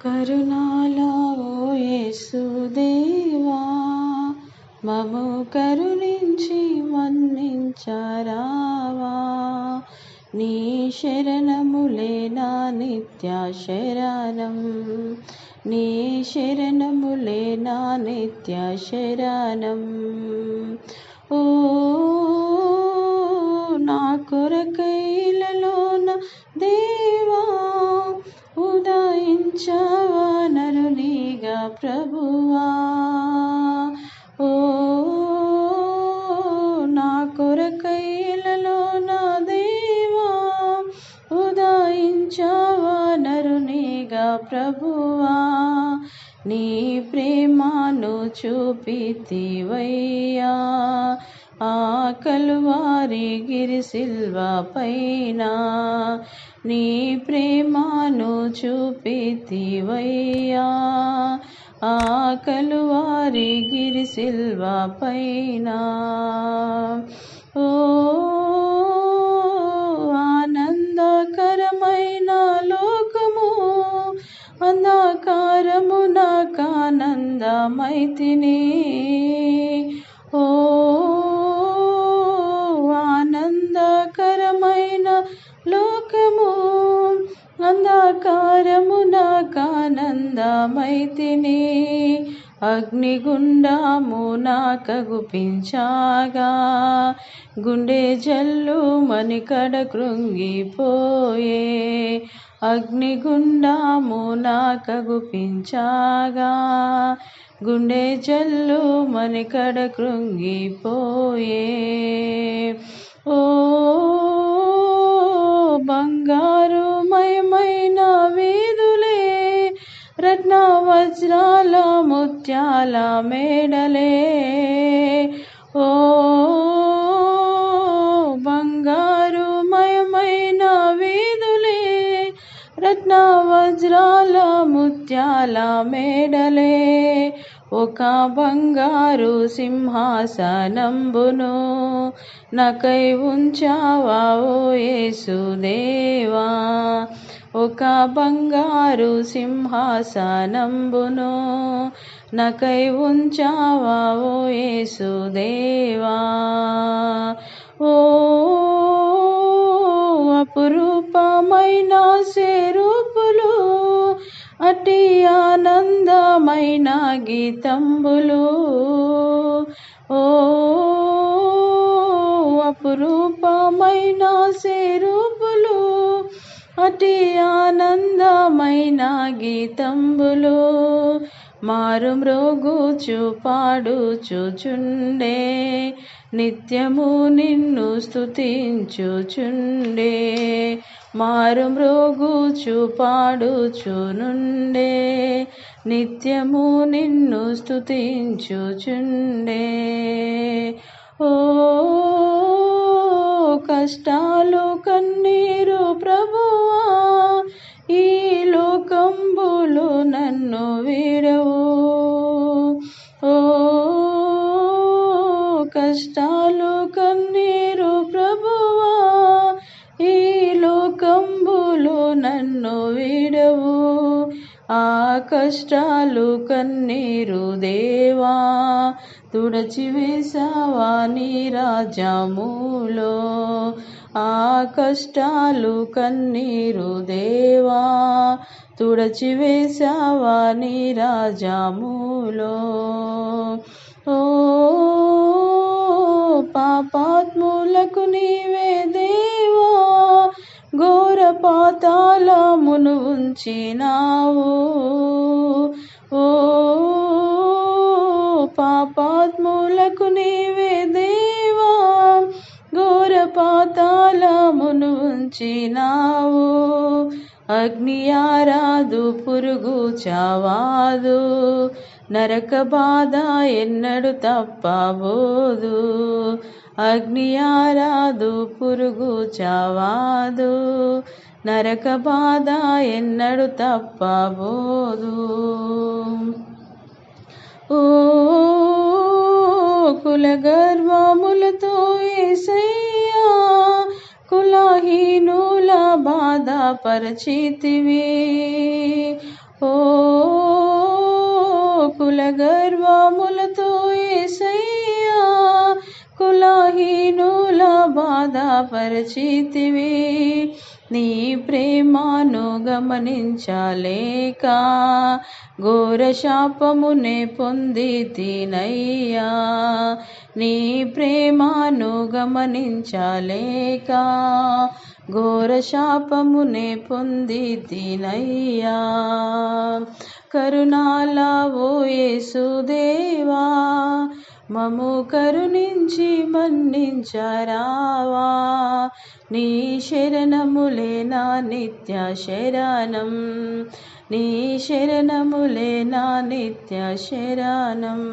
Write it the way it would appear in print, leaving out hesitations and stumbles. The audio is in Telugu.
కరుణాల ఓ యేసుదేవా, మము కరుణించి మన్నించరావా. నీ శరణములే నా నిత్య శరణం, నీ శరణములే నా నిత్య శరణం. ఓ నా కొరకైలలోన దేవా, ఉదయించవా నరునిగా ప్రభువా. ఓ నా కొరకైలలోన దేవా, ఉదయించవా నరునిగా ప్రభువా. నీ ప్రేమను చూపితివయ్యా, ఆ కలువారి గిరి సిల్వ పైన. నీ ప్రేమను చూపితివయ్యా, ఆ కలువారి గిరి సిల్వ పైన. ఓ ఆనందకరమైన లోకము, అంధకారము నాకానందమైతిని. ఓ ఆనందకరమైన లోకము, అంధకారము నాకానందమైతిని. అగ్నిగుండము నాకగుపించగా, గుండె జల్లు మణికడ కృంగిపోయే. అగ్నిగుండము నాకగుపించగా, గుండె జల్లు మణికడ కృంగిపోయే. ఓ బంగారు మయమైన వీధులే, రత్న వజ్రాల ముత్యాల మేడలే. ఓ బంగారు మయమైన వీధులే, రత్న వజ్రాల ముత్యాల మేడలే. ఒక బంగారు సింహాసనంబును నాకై ఉంచావా ఓ యేసుదేవా. ఒక బంగారు సింహాసనంబును నాకై ఉంచావా ఓ యేసుదేవా. ఓ అపురూపమైన స్వరూపులు, అతి ఆనందమైన గీతంబులు. ఓ అపురూపమైన స్వరూపులు, అతి ఆనందమైన గీతంబులు. మారు మ్రోగుచు పాడుచుచుండే, నిత్యము నిన్ను స్తుతించుచుండే. మారు మ్రోగుచు పాడుచునుండే, నిత్యము నిన్ను స్తుతించుచుండే. ఓ కష్టాలు కన్నీరు ప్రభువా, ఈ లోకంబులు నన్ను వీడవు. ఓ కష్టాలు కన్నీరు ప్రభువా, ఈ లోకంబులు నన్ను వీడవు. ఆ కష్టాలు కన్నీరు దేవా, తుడచివేశావా నీ రాజ్యములో. ఆ కష్టాలు కన్నీరు దేవా, తుడచివేశావా నీ రాజ్యములో. ఓ పాపాత్ములకు నీవే దేవా, ఘోర పాతాళమును ఉంచినావు. ఓ పాపాత్ములకు నీవే దేవా, ఘోర పాతాళమును ఉంచినావు. అగ్ని ఆరాదు పురుగు చావాదు, నరక బాధ ఎన్నడు తప్పబోదు. అగ్ని ఆరాదు పురుగు చావాదు, నరక బాధ ఎన్నడు తప్పబోదు. ఓ కుల గర్వములతో యేసయ్యా, కులహీనుల బాధపరచితివి. ఓ గర్వములతో యేసయ్యా కులహీనుల బాధపరచితివి. నీ ప్రేమను గమనించలేక ఘోర శాపమునే పొందితినయ్యా. నీ ప్రేమను గమనించలేక ఘోర శాపమునే పొందితినయ్యా. కరుణాల ఓ యేసుదేవా మము కరుణించి మన్నించరావా. నీ శరణములే నా నిత్య శరణం, నీ శరణములే నా నిత్య శరణం.